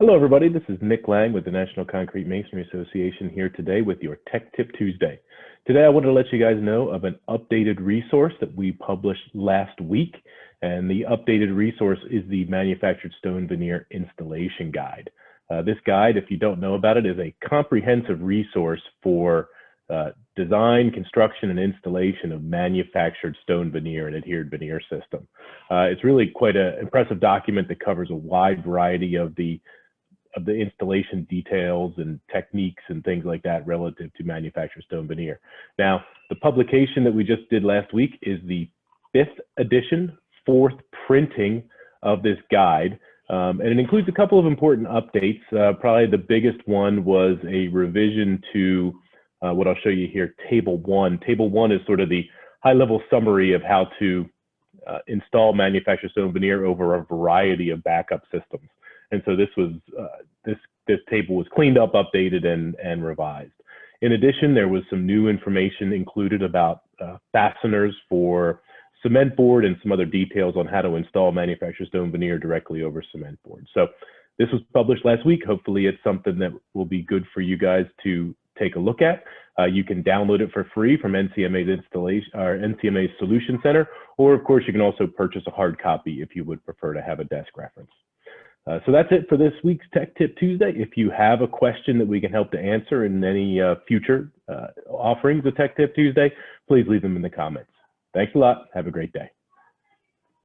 Hello, everybody. This is Nick Lang with the National Concrete Masonry Association here today with your Tech Tip Tuesday. Today, I wanted to let you guys know of an updated resource that we published last week. And the updated resource is the Manufactured Stone Veneer Installation Guide. This guide, if you don't know about it, is a comprehensive resource for design, construction, and installation of manufactured stone veneer and adhered veneer system. It's really quite an impressive document that covers a wide variety of the installation details and techniques and things like that relative to manufactured stone veneer. Now, the publication that we just did last week is the 5th edition, 4th printing of this guide. And it includes a couple of important updates. Probably the biggest one was a revision to what I'll show you here, Table 1. Table 1 is sort of the high-level summary of how to install manufactured stone veneer over a variety of backup systems. And so this was this table was cleaned up, updated, and revised. In addition, there was some new information included about fasteners for cement board and some other details on how to install manufactured stone veneer directly over cement board. So this was published last week. Hopefully it's something that will be good for you guys to take a look at. You can download it for free from NCMA's installation or NCMA's Solution Center, or of course you can also purchase a hard copy if you would prefer to have a desk reference. So that's it for this week's Tech Tip Tuesday. If you have a question that we can help to answer in any future offerings of Tech Tip Tuesday, please leave them in the comments. Thanks a lot. Have a great day.